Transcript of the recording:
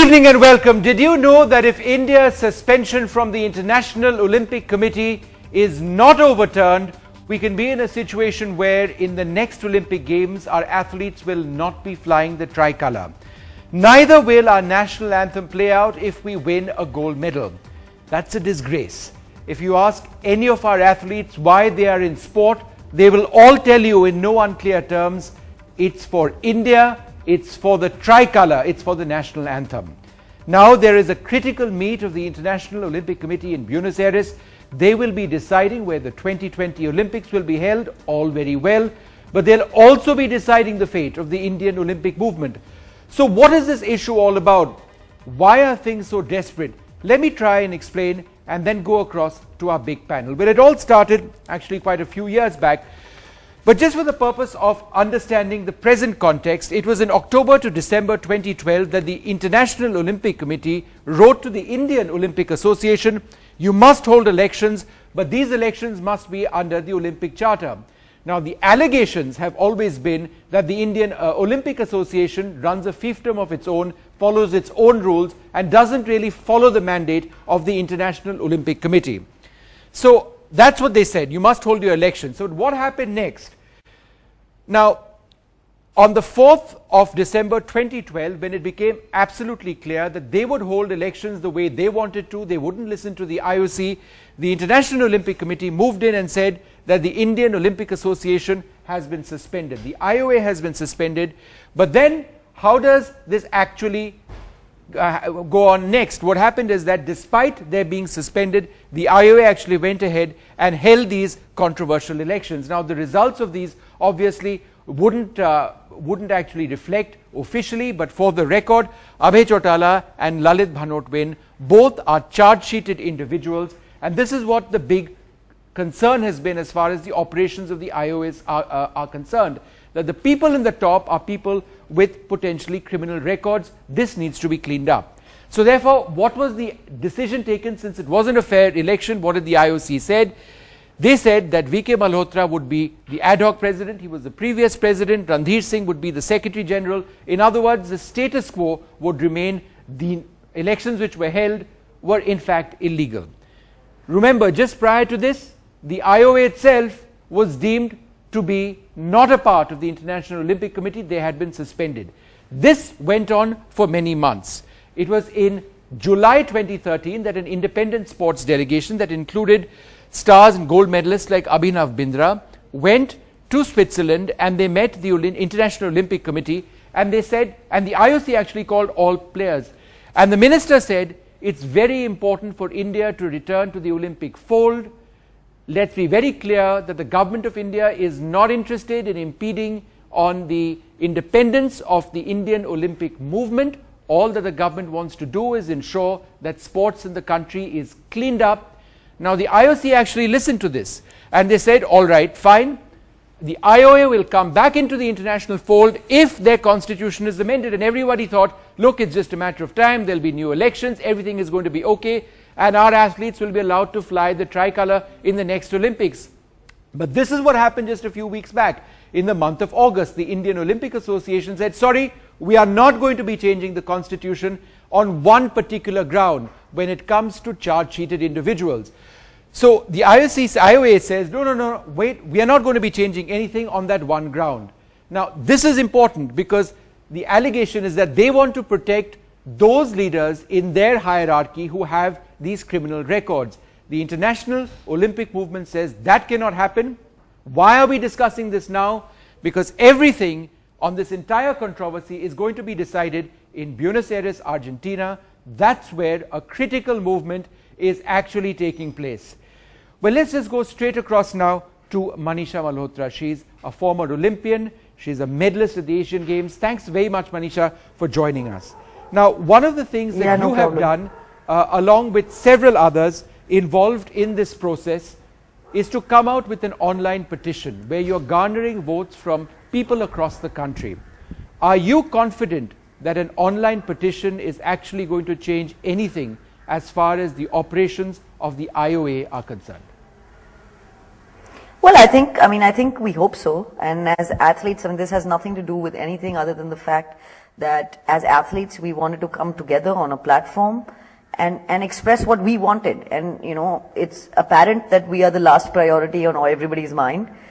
evening and welcome. Did you know that if India's suspension from the International Olympic Committee is not overturned, we can be in a situation where in the next Olympic Games our athletes will not be flying the tricolour. Neither will our national anthem play out if we win a gold medal. That's a disgrace. If you ask any of our athletes why they are in sport, they will all tell you in no unclear terms, it's for India, it's for the tricolour, it's for the national anthem. Now there is a critical meet of the International Olympic Committee in Buenos Aires. They will be deciding where the 2020 Olympics will be held, all very well, but they'll also be deciding the fate of the Indian Olympic movement. So what is this issue all about? Why are things so desperate? Let me try and explain and then go across to our big panel. Well, it all started actually quite a few years back. But just for the purpose of understanding the present context, it was in October to December 2012 that the International Olympic Committee wrote to the Indian Olympic Association, you must hold elections, but these elections must be under the Olympic Charter. Now, the allegations have always been that the Indian Olympic Association runs a fiefdom of its own, follows its own rules, and doesn't really follow the mandate of the International Olympic Committee. So that's what they said, you must hold your election. So what happened next? Now, on the 4th of December 2012, when it became absolutely clear that they would hold elections the way they wanted to, they wouldn't listen to the IOC, the International Olympic Committee moved in and said that the Indian Olympic Association has been suspended. The IOA has been suspended. But then, how does this actually go on next? What happened is that despite their being suspended, the IOA actually went ahead and held these controversial elections. Now, the results of these obviously wouldn't actually reflect officially, but for the record, Abhay Chautala and Lalit Bhanotwin both are charge-sheeted individuals, and this is what the big concern has been as far as the operations of the IOAs are concerned, that the people in the top are people with potentially criminal records. This needs to be cleaned up. So therefore, what was the decision taken since it wasn't a fair election? What did the IOC said? They said that V.K. Malhotra would be the ad hoc president. He was the previous president. Randhir Singh would be the secretary general. In other words, the status quo would remain. The elections which were held were in fact illegal. Remember, just prior to this, the IOA itself was deemed to be not a part of the International Olympic Committee. They had been suspended. This went on for many months. It was in July 2013 that an independent sports delegation that included stars and gold medalists like Abhinav Bindra went to Switzerland, and they met the International Olympic Committee, and they said, and the IOC actually called all players, and the minister said, it's very important for India to return to the Olympic fold. Let's be very clear that the government of India is not interested in impeding on the independence of the Indian Olympic movement. All that the government wants to do is ensure that sports in the country is cleaned up. Now, the IOC actually listened to this, and they said, all right, fine, the IOA will come back into the international fold if their constitution is amended. And everybody thought, look, it's just a matter of time, there'll be new elections, everything is going to be okay, and our athletes will be allowed to fly the tricolour in the next Olympics. But this is what happened just a few weeks back. In the month of August, the Indian Olympic Association said, sorry, we are not going to be changing the constitution on one particular ground when it comes to charge-sheeted individuals. So the IOA says, no, wait, we are not going to be changing anything on that one ground. Now, this is important because the allegation is that they want to protect those leaders in their hierarchy who have these criminal records. The International Olympic Movement says that cannot happen. Why are we discussing this now? Because everything on this entire controversy is going to be decided in Buenos Aires, Argentina. That's where a critical movement is actually taking place. Well, let's just go straight across now to Manisha Malhotra. She's a former Olympian. She's a medalist at the Asian Games. Thanks very much, Manisha, for joining us. Now, one of the things that you have done, along with several others involved in this process, is to come out with an online petition where you're garnering votes from people across the country. Are you confident that an online petition is actually going to change anything as far as the operations of the IOA are concerned? Well, I think we hope so. And as athletes, this has nothing to do with anything other than the fact that as athletes, we wanted to come together on a platform and express what we wanted. And, it's apparent that we are the last priority on everybody's mind.